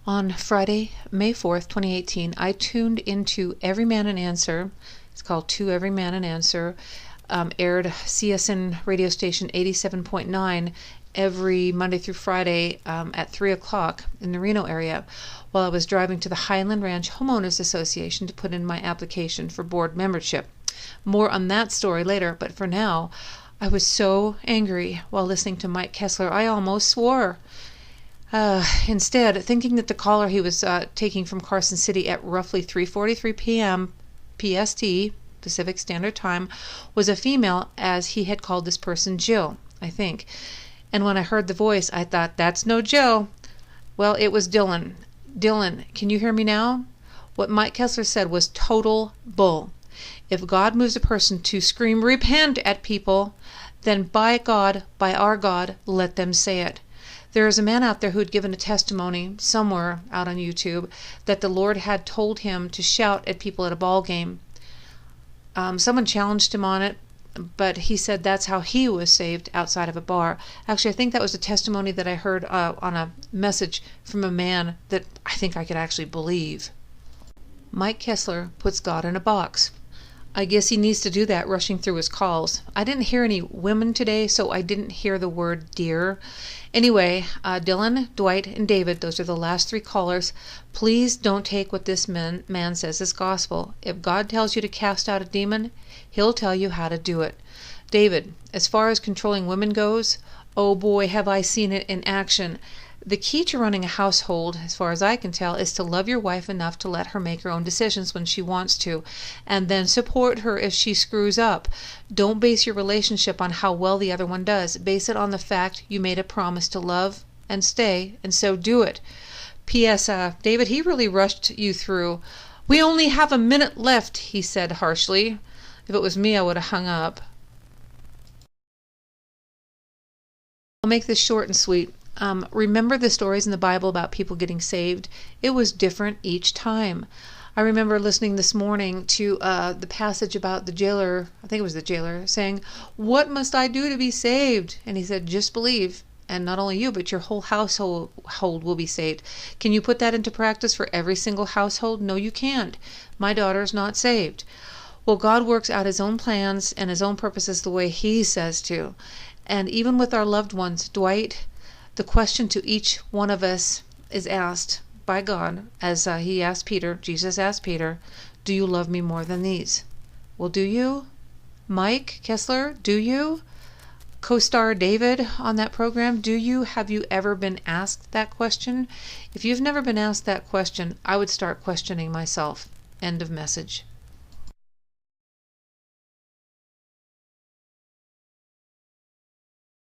On Friday, May 4th, 2018, I tuned into Every Man an Answer. It's called To Every Man an Answer. Aired CSN radio station 87.9 every Monday through Friday at 3 o'clock in the Reno area while I was driving to the Highland Ranch Homeowners Association to put in my application for board membership. More on that story later, but for now, I was so angry while listening to Mike Kessler, I almost swore. Instead, thinking that the caller he was taking from Carson City at roughly 3:43 p.m. PST, Pacific Standard Time, was a female, as he had called this person Jill, I think. And when I heard the voice, I thought, that's no Jill. Well, it was Dylan. Dylan, can you hear me now? What Mike Kessler said was total bull. If God moves a person to scream repent at people, then by God, by our God, let them say it. There is a man out there who had given a testimony somewhere out on YouTube that the Lord had told him to shout at people at a ball game. Someone challenged him on it, but he said that's how he was saved outside of a bar. Actually, I think that was a testimony that I heard on a message from a man that I think I could actually believe. Mike Kessler puts God in a box. I guess he needs to do that rushing through his calls. I didn't hear any women today, so I didn't hear the word dear. Anyway, Dylan, Dwight, and David, those are the last three callers. Please don't take what this man says as gospel. If God tells you to cast out a demon, he'll tell you how to do it. David, as far as controlling women goes, oh boy, have I seen it in action. The key to running a household, as far as I can tell, is to love your wife enough to let her make her own decisions when she wants to, and then support her if she screws up. Don't base your relationship on how well the other one does. Base it on the fact you made a promise to love and stay, and so do it. P.S. David, he really rushed you through. We only have a minute left, he said harshly. If it was me, I would have hung up. I'll make this short and sweet. Remember the stories in the Bible about people getting saved? It was different each time. I remember listening this morning to the passage about the jailer, I think it was the jailer, saying, what must I do to be saved? And he said, just believe. And not only you, but your whole household will be saved. Can you put that into practice for every single household? No, you can't. My daughter's not saved. Well, God works out his own plans and his own purposes the way he says to. And even with our loved ones, Dwight, the question to each one of us is asked by God, as he asked Peter, Jesus asked Peter, do you love me more than these? Well, do you? Mike Kessler, do you? Co-star David on that program, do you? Have you ever been asked that question? If you've never been asked that question, I would start questioning myself. End of message.